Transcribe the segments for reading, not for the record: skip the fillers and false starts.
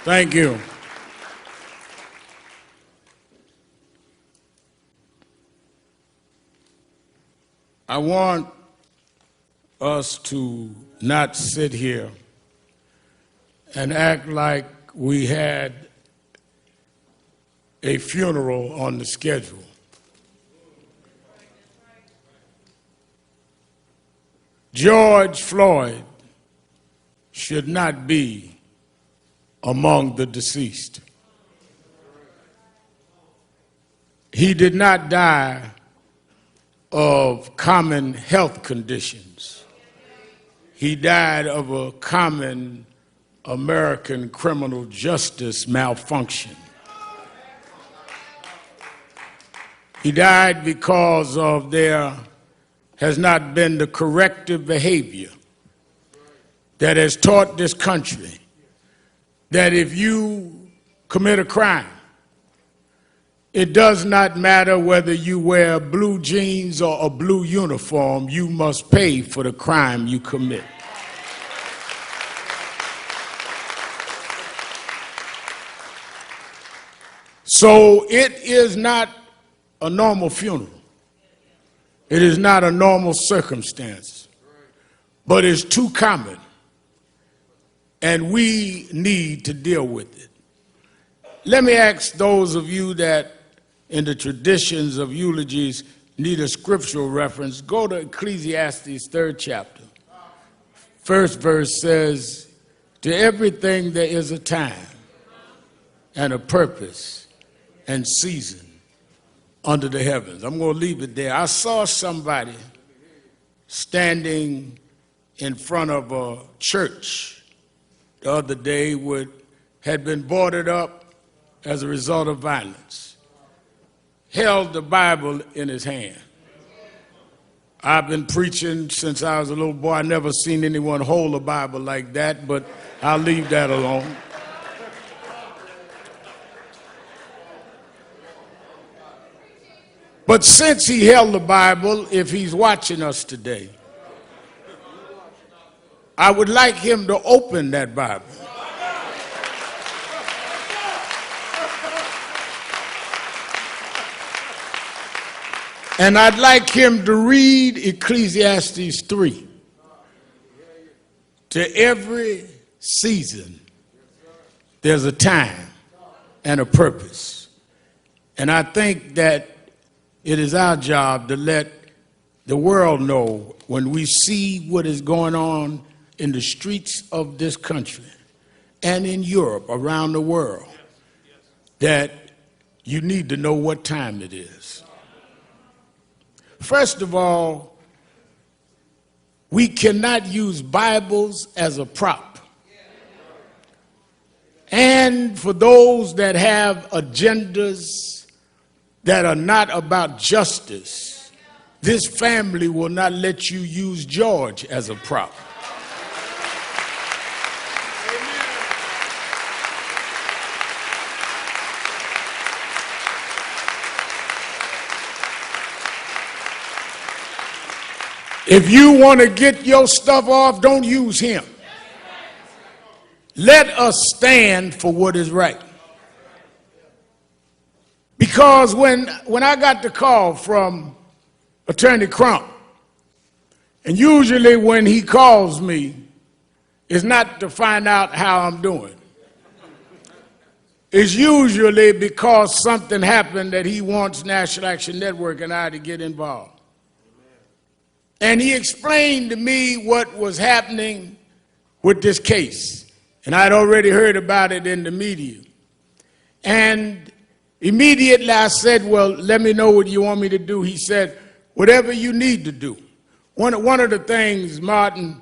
Thank you. I want us to not sit here and act like we had a funeral on the schedule. George Floyd should not be among the deceased. He did not die of common health conditions. He died of a common American criminal justice malfunction. He died because of there has not been the corrective behavior that has taught this country that if you commit a crime, it does not matter whether you wear blue jeans or a blue uniform, you must pay for the crime you commit. So it is not a normal funeral. It is not a normal circumstance, but it's too common, and we need to deal with it. Let me ask those of you that in the traditions of eulogies need a scriptural reference, go to Ecclesiastes 3rd chapter. First verse says, to everything there is a time and a purpose and season under the heavens. I'm going to leave it there. I saw somebody standing in front of a church the other day had been boarded up as a result of violence, held the Bible in his hand. I've been preaching since I was a little boy. I never seen anyone hold a Bible like that, but I'll leave that alone. But since he held the Bible, if he's watching us today, I would like him to open that Bible. And I'd like him to read Ecclesiastes 3. To every season, there's a time and a purpose. And I think that it is our job to let the world know when we see what is going on in the streets of this country and in Europe, around the world, that you need to know what time it is. First of all, we cannot use Bibles as a prop. And for those that have agendas that are not about justice, this family will not let you use George as a prop. If you want to get your stuff off, don't use him. Let us stand for what is right. Because when I got the call from Attorney Crump, and usually when he calls me, it's not to find out how I'm doing. It's usually because something happened that he wants National Action Network and I to get involved. And he explained to me what was happening with this case. And I'd already heard about it in the media. And immediately I said, well, let me know what you want me to do. He said, whatever you need to do. One of the things, Martin,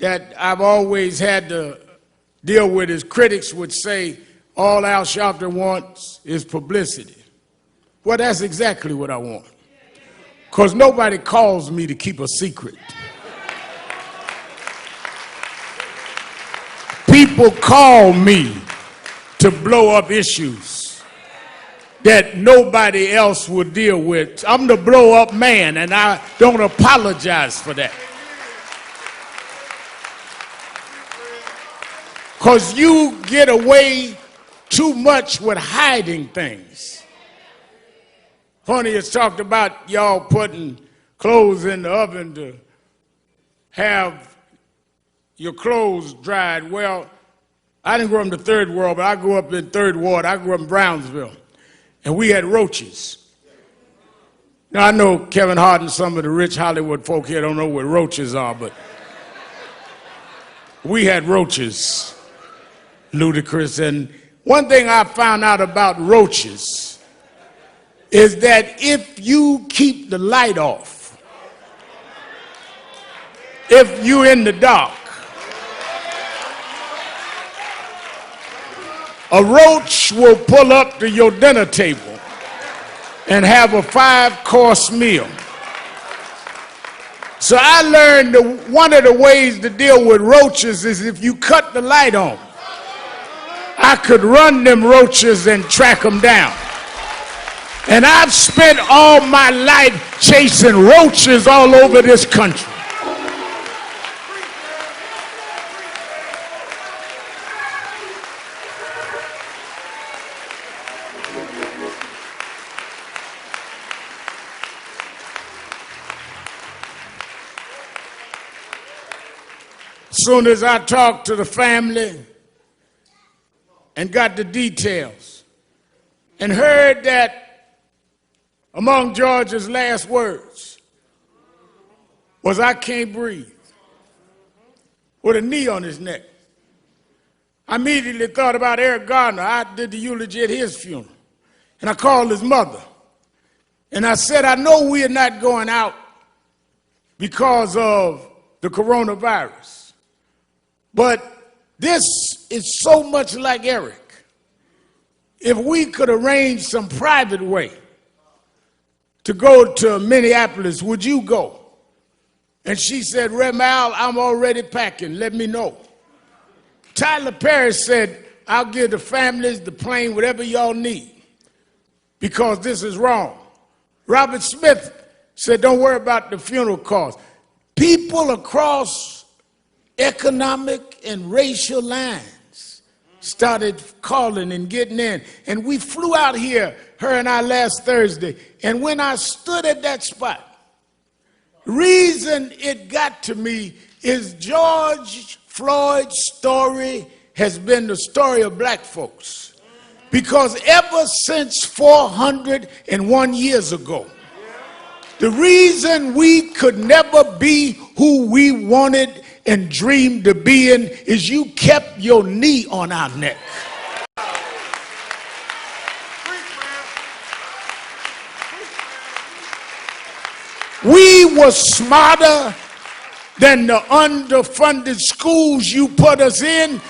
that I've always had to deal with is critics would say, all Al Sharpton wants is publicity. Well, that's exactly what I want. Because nobody calls me to keep a secret. People call me to blow up issues that nobody else will deal with. I'm the blow up man, and I don't apologize for that. because you get away too much with hiding things. Honey has talked about y'all putting clothes in the oven to have your clothes dried. Well, I didn't grow up in the third world, but I grew up in third ward. I grew up in Brownsville, and we had roaches. Now, I know Kevin Hart and some of the rich Hollywood folk here don't know what roaches are, but we had roaches, ludicrous. And one thing I found out about roaches is that if you keep the light off, if you're in the dark, a roach will pull up to your dinner table and have a 5-course meal. So I learned that one of the ways to deal with roaches is if you cut the light on. I could run them roaches and track them down. And I've spent all my life chasing roaches all over this country. As soon as I talked to the family and got the details and heard that among George's last words was, "I can't breathe," with a knee on his neck, I immediately thought about Eric Gardner. I did the eulogy at his funeral, and I called his mother, and I said, "I know we are not going out because of the coronavirus, but this is so much like Eric. If we could arrange some private way to go to Minneapolis, would you go?" And she said, "Rem Al, I'm already packing. Let me know." Tyler Perry said, "I'll give the families, the plane, whatever y'all need, because this is wrong." Robert Smith said, "Don't worry about the funeral costs." People across economic and racial lines started calling and getting in. And we flew out here, her and I, last Thursday. And when I stood at that spot, the reason it got to me is George Floyd's story has been the story of black folks. Because ever since 401 years ago, the reason we could never be who we wanted and dreamed to be in is you kept your knee on our neck. We were smarter than the underfunded schools you put us in,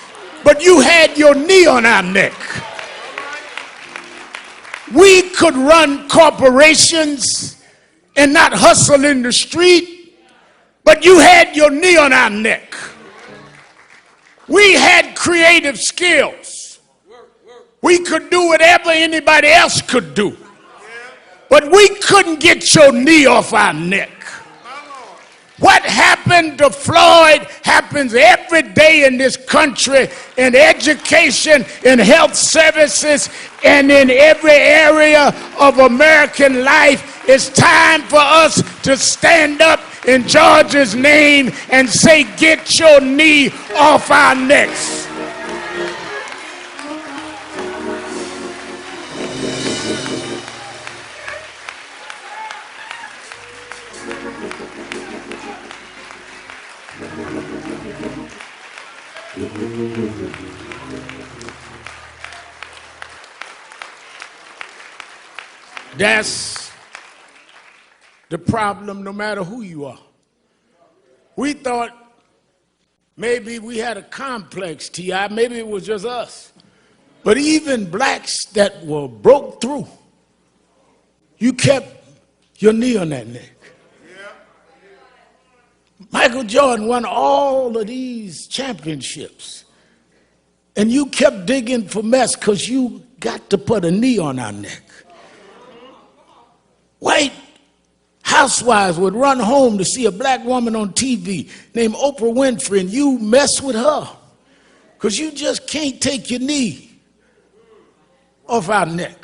but you had your knee on our neck. We could run corporations and not hustle in the street, but you had your knee on our neck. We had creative skills. We could do whatever anybody else could do, but we couldn't get your knee off our neck. What happened to Floyd happens every day in this country, in education, in health services, and in every area of American life. It's time for us to stand up in George's name and say, "Get your knee off our necks." That's the problem, no matter who you are. We thought maybe we had a complex, T.I., maybe it was just us. But even blacks that were broke through, you kept your knee on that neck. Michael Jordan won all of these championships, and you kept digging for mess because you got to put a knee on our neck. White housewives would run home to see a black woman on TV named Oprah Winfrey, and you mess with her Because you just can't take your knee off our neck.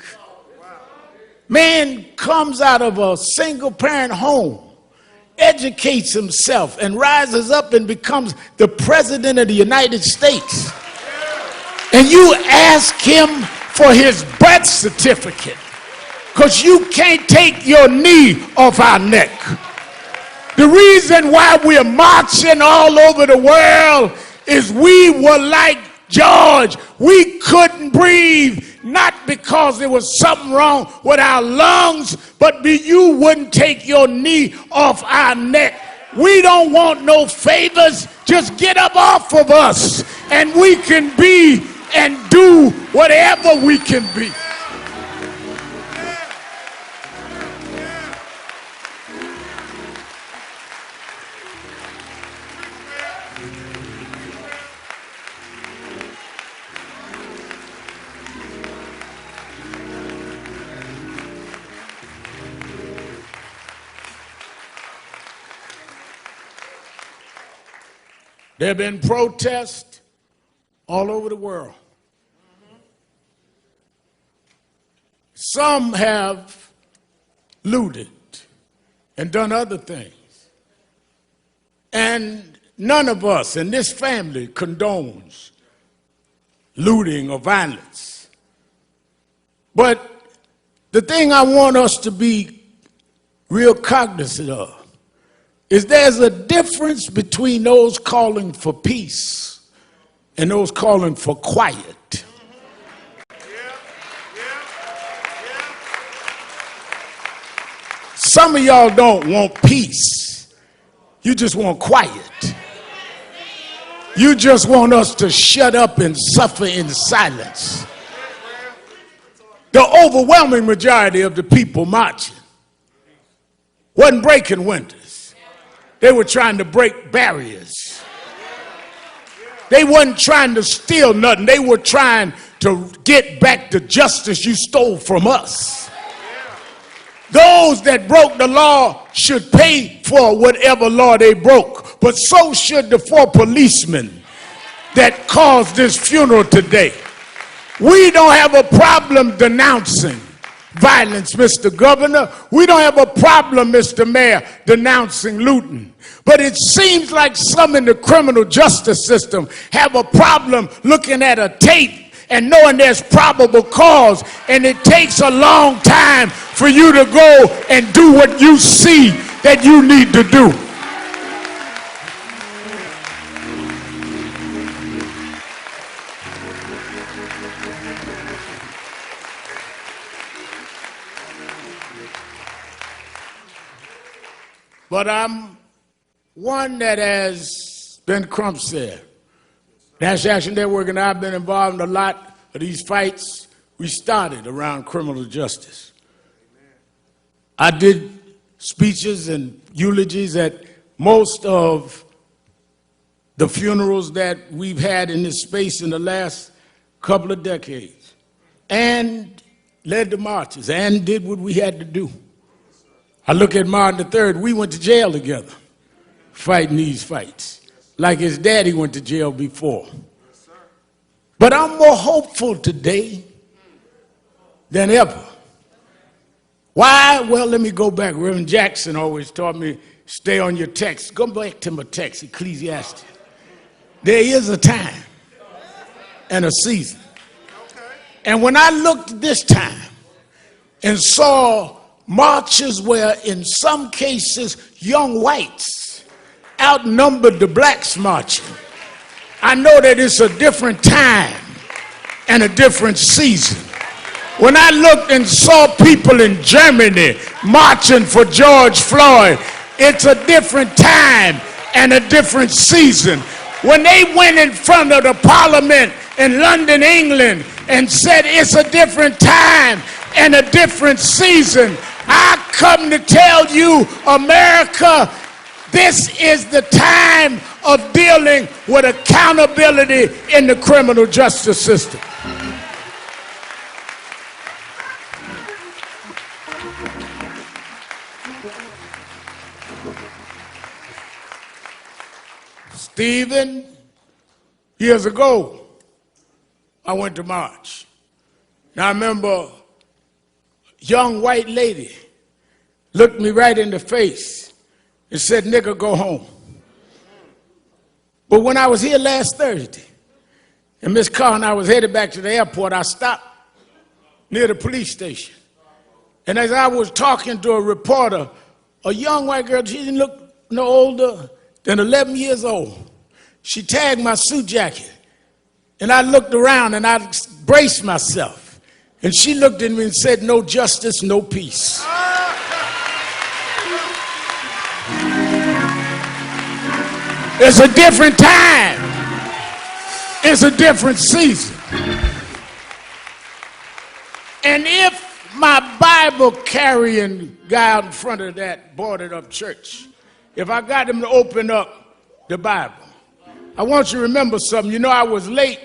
Man comes out of a single parent home, educates himself, and rises up and becomes the president of the United States. And you ask him for his birth certificate because you can't take your knee off our neck. The reason why we're marching all over the world is we were like George. We couldn't breathe, not because there was something wrong with our lungs, but you wouldn't take your knee off our neck. We don't want no favors. Just get up off of us and we can be and do whatever we can be. There have been protests all over the world. Some have looted and done other things. And none of us in this family condones looting or violence. But the thing I want us to be real cognizant of is there's a difference between those calling for peace and those calling for quiet. Some of y'all don't want peace. You just want quiet. You just want us to shut up and suffer in silence. The overwhelming majority of the people marching wasn't breaking windows. They were trying to break barriers. They wasn't trying to steal nothing. They were trying to get back the justice you stole from us. Those that broke the law should pay for whatever law they broke, but so should the 4 policemen that caused this funeral today. We don't have a problem denouncing violence, Mr. Governor. We don't have a problem, Mr. Mayor, denouncing looting. But it seems like some in the criminal justice system have a problem looking at a tape and knowing there's probable cause, and it takes a long time for you to go and do what you see that you need to do. But I'm one that has been Crump said. National Action Network and I have been involved in a lot of these fights we started around criminal justice. I did speeches and eulogies at most of the funerals that we've had in this space in the last couple of decades, and led the marches and did what we had to do. I look at Martin III, we went to jail together, fighting these fights, like his daddy went to jail before. But I'm more hopeful today than ever. Why? Well, let me go back. Reverend Jackson always taught me, stay on your text. Go back to my text, Ecclesiastes. There is a time and a season. And when I looked this time and saw marches where in some cases young whites outnumbered the blacks marching, I know that it's a different time and a different season. When I looked and saw people in Germany marching for George Floyd, it's a different time and a different season. When they went in front of the parliament in London, England, and said it's a different time and a different season, I come to tell you, America, this is the time of dealing with accountability in the criminal justice system. Stephen, years ago, I went to march. Now I remember a young white lady looked me right in the face and said, "Nigga, go home." But when I was here last Thursday, and Miss Carr and I was headed back to the airport, I stopped near the police station. And as I was talking to a reporter, a young white girl, she didn't look no older than 11 years old. She tagged my suit jacket. And I looked around and I braced myself. And she looked at me and said, "No justice, no peace." It's a different time. It's a different season. And if my Bible carrying guy out in front of that boarded up church, if I got him to open up the Bible, I want you to remember something. You know, I was late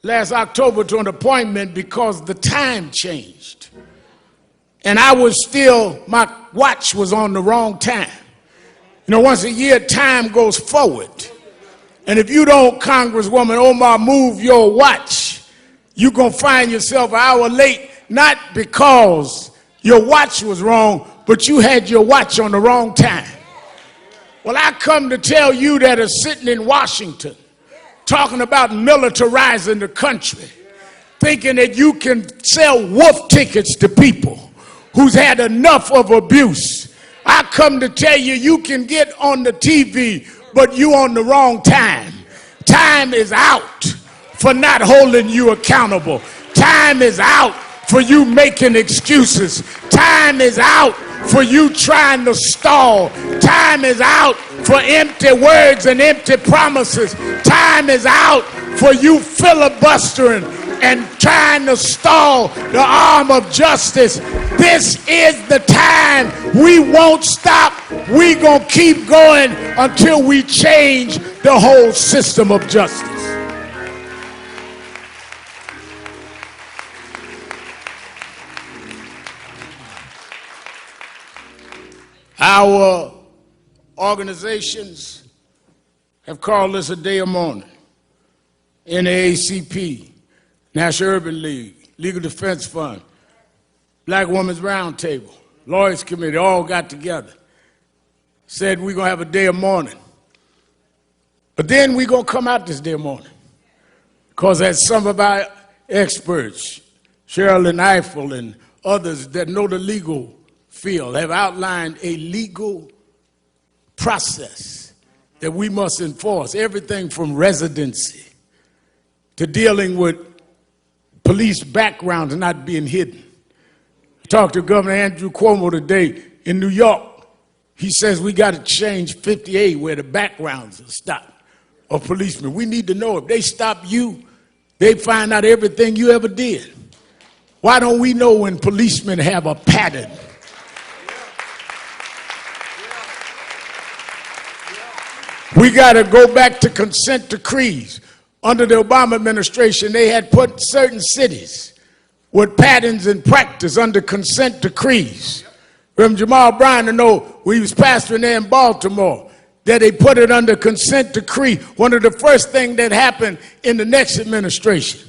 last October to an appointment because the time changed. And I was still, my watch was on the wrong time. You know, once a year, time goes forward. And if you don't, Congresswoman Omar, move your watch, you're going to find yourself an hour late, not because your watch was wrong, but you had your watch on the wrong time. Well, I come to tell you that are sitting in Washington, talking about militarizing the country, thinking that you can sell wolf tickets to people who's had enough of abuse. I come to tell you, you can get on the TV, but you on the wrong time. Time is out for not holding you accountable. Time is out for you making excuses. Time is out for you trying to stall. Time is out for empty words and empty promises. Time is out for you filibustering and trying to stall the arm of justice. This is the time. We won't stop. We gonna keep going until we change the whole system of justice. Our organizations have called this a day of mourning. NAACP, National Urban League, Legal Defense Fund, Black Women's Roundtable, Lawyers Committee, all got together, said we're going to have a day of mourning. But then we're going to come out this day of mourning. Because as some of our experts, Sherilyn Eiffel and others that know the legal field, have outlined a legal process that we must enforce, everything from residency to dealing with police backgrounds not being hidden. I talked to Governor Andrew Cuomo today in New York. He says we got to change 58 where the backgrounds are stopped of policemen. We need to know if they stop you, they find out everything you ever did. Why don't we know when policemen have a pattern? We got to go back to consent decrees. Under the Obama administration, they had put certain cities with patterns and practice under consent decrees. Reverend Jamal Bryan, I know when he was pastoring there in Baltimore, that they put it under consent decree. One of the first things that happened in the next administration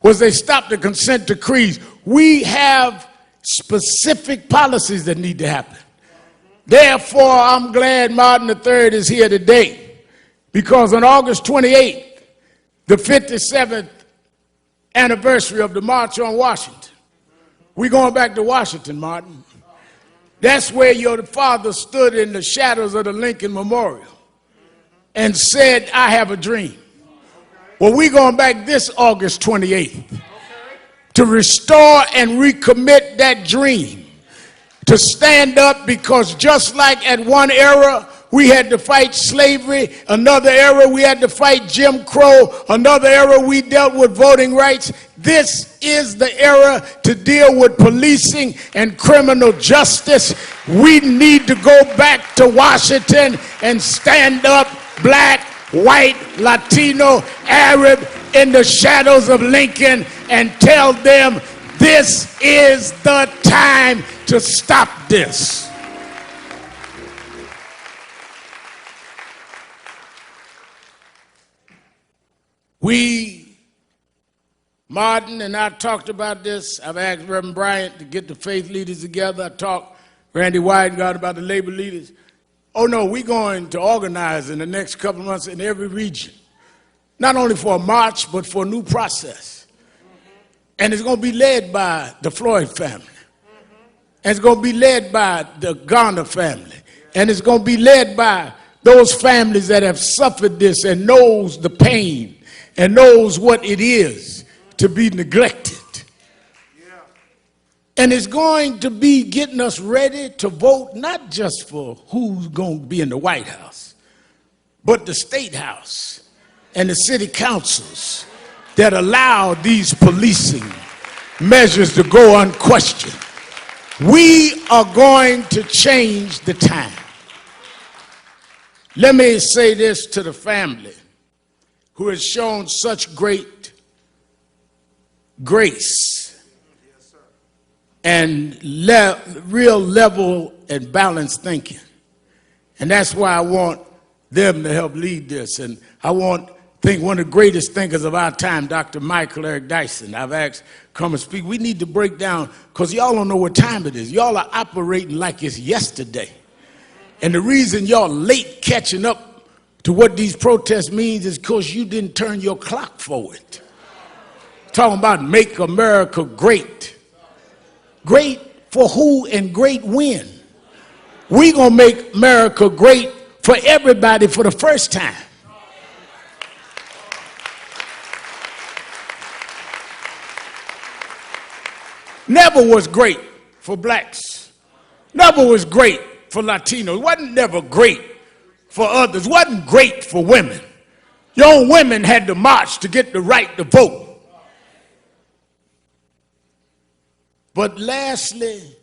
was they stopped the consent decrees. We have specific policies that need to happen. Therefore, I'm glad Martin III is here today, because on August 28th, the 57th anniversary of the March on Washington, we're going back to Washington, Martin. That's where your father stood in the shadows of the Lincoln Memorial and said, "I have a dream." Well, we're going back this August 28th to restore and recommit that dream, to stand up, because just like at one era we had to fight slavery, another era we had to fight Jim Crow, another era we dealt with voting rights, this is the era to deal with policing and criminal justice. We need to go back to Washington and stand up, black, white, Latino, Arab, in the shadows of Lincoln, and tell them this is the time to stop this. We Martin and I talked about this. I've asked Reverend Bryant to get the faith leaders together. I talked Randy Weingart about the labor leaders. Oh no, we're going to organize in the next couple of months in every region. Not only for a march, but for a new process. And it's going to be led by the Floyd family. And it's going to be led by the Garner family. And it's going to be led by those families that have suffered this and knows the pain and knows what it is to be neglected. And it's going to be getting us ready to vote not just for who's going to be in the White House, but the State House and the city councils that allow these policing measures to go unquestioned. We are going to change the time. Let me say this to the family who has shown such great grace and real level and balanced thinking. And that's why I want them to help lead this. And I think one of the greatest thinkers of our time, Dr. Michael Eric Dyson, I've asked come and speak. We need to break down, because y'all don't know what time it is. Y'all are operating like it's yesterday. And the reason y'all late catching up to what these protests means is because you didn't turn your clock forward. Talking about make America great. Great for who and great when? We're going to make America great for everybody for the first time. Never was great for blacks. Never was great for Latinos. Wasn't never great for others. Wasn't great for women. Young women had to march to get the right to vote. But lastly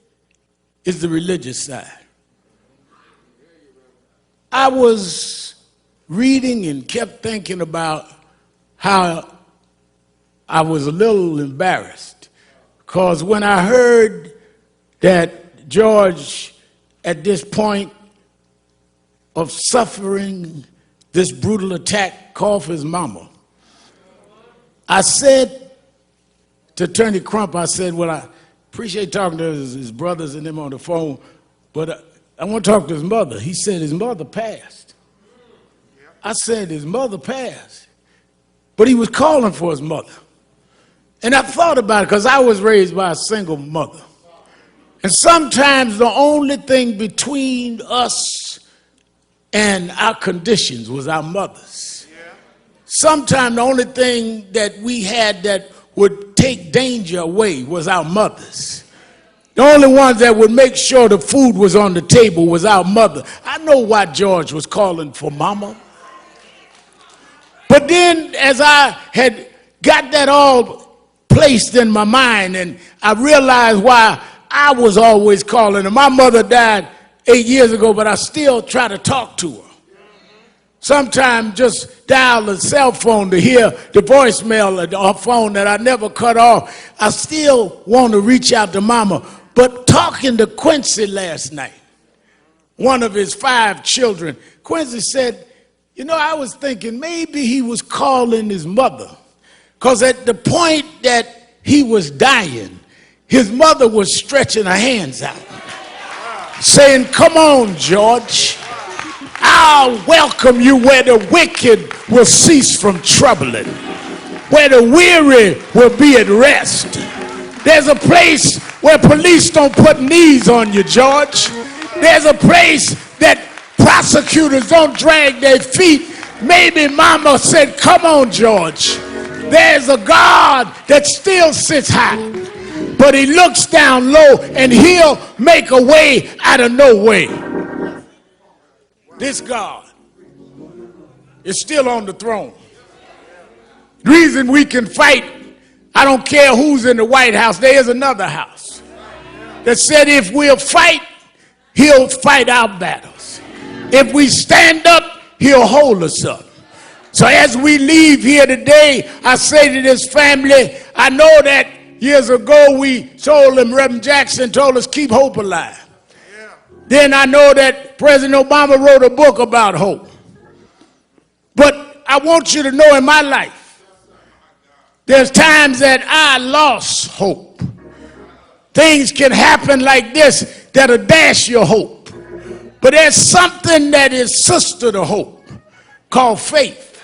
is the religious side. I was reading and kept thinking about how I was a little embarrassed, because when I heard that George, at this point of suffering this brutal attack, called for his mama, I said to Attorney Crump, I said, well, I appreciate talking to his brothers and them on the phone, but I want to talk to his mother. He said his mother passed. I said his mother passed, but he was calling for his mother. And I thought about it, because I was raised by a single mother. And sometimes the only thing between us and our conditions was our mothers. Sometimes the only thing that we had that would take danger away was our mothers. The only ones that would make sure the food was on the table was our mother. I know why George was calling for mama. But then as I had got that all placed in my mind, and I realized why I was always calling her. My mother died 8 years ago, but I still try to talk to her. Sometimes just dial the cell phone to hear the voicemail of her phone that I never cut off. I still want to reach out to mama. But talking to Quincy last night, one of his 5 children, Quincy said, you know, I was thinking maybe he was calling his mother, because at the point that he was dying, his mother was stretching her hands out, saying, come on, George, I'll welcome you where the wicked will cease from troubling, where the weary will be at rest. There's a place where police don't put knees on you, George. There's a place that prosecutors don't drag their feet. Maybe mama said, come on, George. There's a God that still sits high, but he looks down low, and he'll make a way out of no way. This God is still on the throne. The reason we can fight, I don't care who's in the White House, there is another house that said if we'll fight, he'll fight our battles. If we stand up, he'll hold us up. So as we leave here today, I say to this family, I know that years ago we told them, Reverend Jackson told us, keep hope alive. Yeah. Then I know that President Obama wrote a book about hope. But I want you to know in my life, There's times that I lost hope. Things can happen like this that'll dash your hope. But there's something that is sister to hope called faith.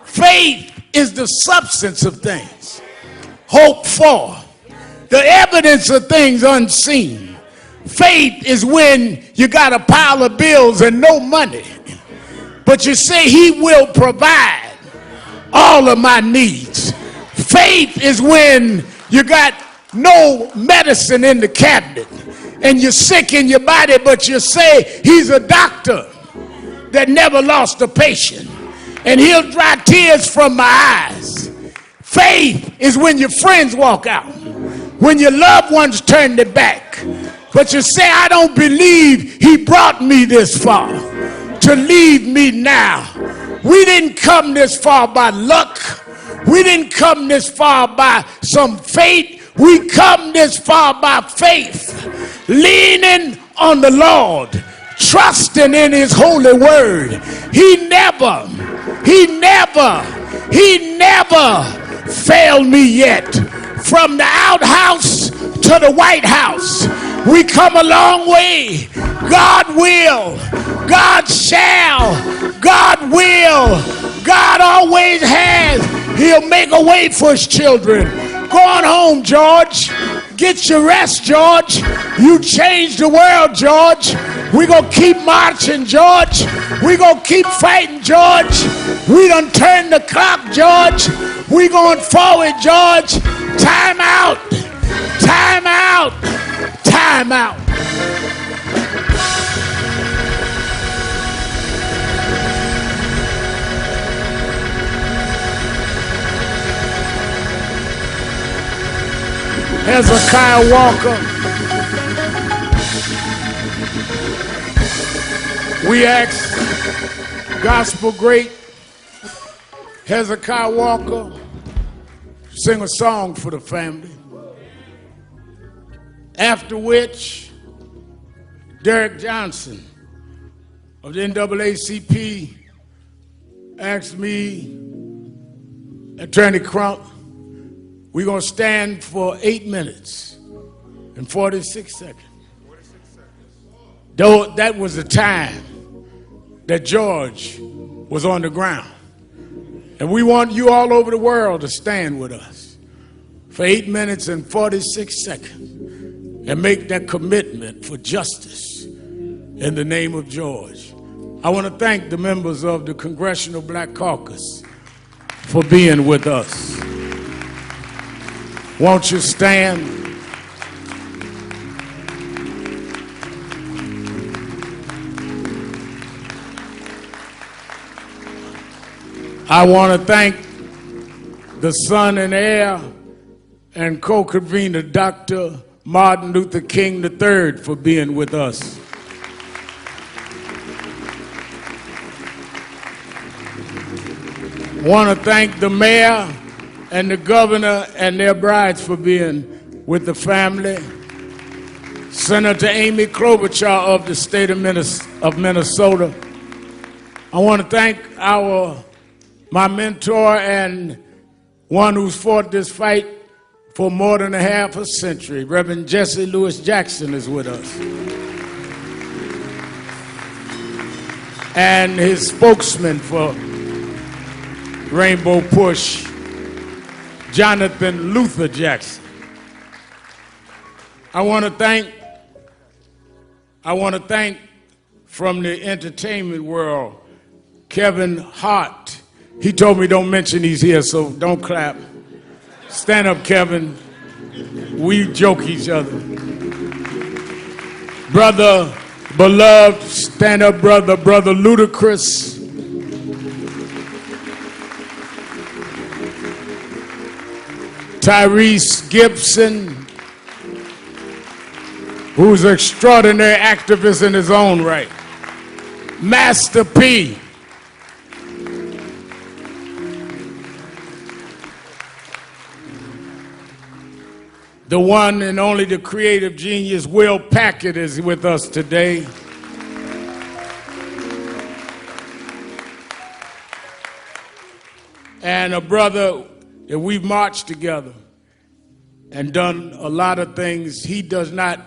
Faith is the substance of things hoped for, the evidence of things unseen. Faith is when you got a pile of bills and no money, but you say he will provide all of my needs. Faith is when you got no medicine in the cabinet and you're sick in your body, but you say he's a doctor that never lost a patient and he'll dry tears from my eyes. Faith is when your friends walk out, when your loved ones turn their back, but you say, I don't believe he brought me this far to leave me now. We didn't come this far by luck. We didn't come this far by some fate. We come this far by faith, leaning on the Lord, trusting in his holy word. He never failed me yet. From the outhouse to the White House, we come a long way. God will, God shall, God will, God always has. He'll make a way for his children. Go on home, George. Get your rest, George. You changed the world, George. We're going to keep marching, George. We're going to keep fighting, George. We done turned the clock, George. We're going forward, George. Time out. Time out. Time out. Hezekiah Walker. We asked gospel great Hezekiah Walker sing a song for the family. After which, Derek Johnson of the NAACP asked me, Attorney Crump, we're going to stand for 8 minutes and 46 seconds. Though that was the time that George was on the ground. And we want you all over the world to stand with us for 8 minutes and 46 seconds and make that commitment for justice in the name of George. I want to thank the members of the Congressional Black Caucus for being with us. Won't you stand? I want to thank the son and heir and co-convener, Dr. Martin Luther King III, for being with us. I want to thank the mayor and the governor and their brides for being with the family. Senator Amy Klobuchar of the state of Minnesota. I want to thank my mentor and one who's fought this fight for more than a half a century. Reverend Jesse Lewis Jackson is with us. And his spokesman for Rainbow Push, Jonathan Luther Jackson. I want to thank from the entertainment world, Kevin Hart. He told me don't mention he's here, so don't clap. Stand up, Kevin. We joke each other. Brother Beloved, stand up, brother. Brother Ludacris. Tyrese Gibson, who's an extraordinary activist in his own right. Master P. The one and only, the creative genius, Will Packard, is with us today. And a brother that we've marched together and done a lot of things. He does not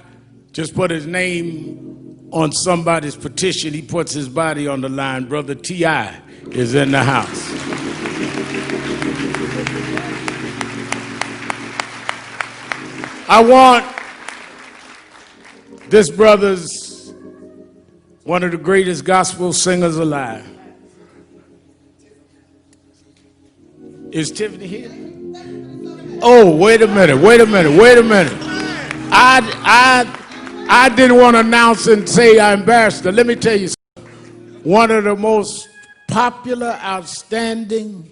just put his name on somebody's petition, he puts his body on the line. Brother T.I. is in the house. I want this brother's one of the greatest gospel singers alive. Is Tiffany here? Oh, wait a minute. I didn't want to announce and say I embarrassed her. Let me tell you something. One of the most popular, outstanding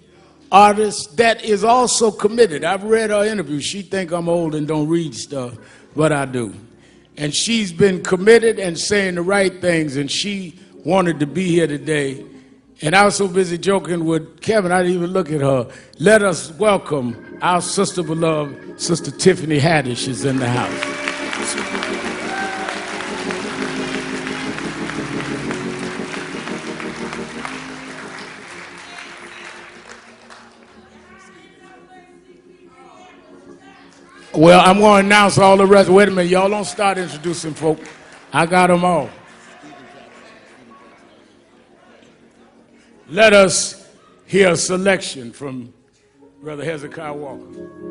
artists that is also committed. I've read her interview. She think I'm old and don't read stuff, but I do. And she's been committed and saying the right things, and she wanted to be here today. And I was so busy joking with Kevin, I didn't even look at her. Let us welcome our sister beloved, Sister Tiffany Haddish is in the house. Well, I'm going to announce all the rest. Wait a minute, y'all don't start introducing folk. I got them all. Let us hear a selection from Brother Hezekiah Walker.